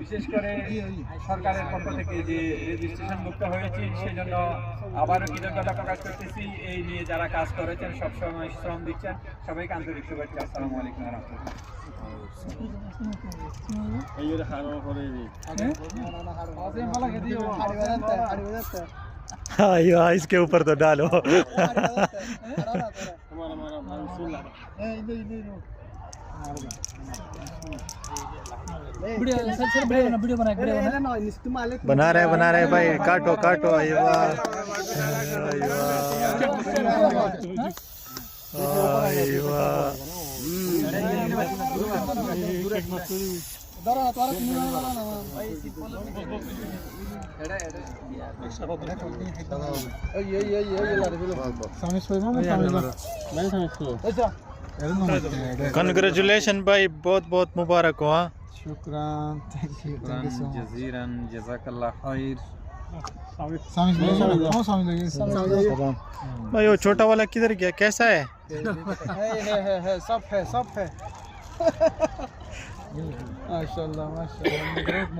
বিশেষ করে সরকারের পক্ষ থেকে যে রেজিস্ট্রেশন মুক্ত হয়েছে সেজন্য আবারও কৃতজ্ঞতা প্রকাশ করতেছি। এই নিয়ে যারা কাজ করেছেন, সবসময় শ্রম দিচ্ছেন, সবাইকে আন্তরিক শুভেচ্ছা। আসসালামু আলাইকুম ওয়া রাহমাতুল্লাহ। हाँ यार इसके ऊपर तो डालो बना रहे भाई काटो काटो अरे वाह अरे वाह कंग्रेचुलेशन भाई, बहुत बहुत मुबारक हो। हाँ शुक्रान, थैंक यू जज़ीरन जज़ाकल्लाह खैर। भाई वो छोटा वाला किधर गया, कैसा है? सब है माशाल्लाह माशाल्लाह।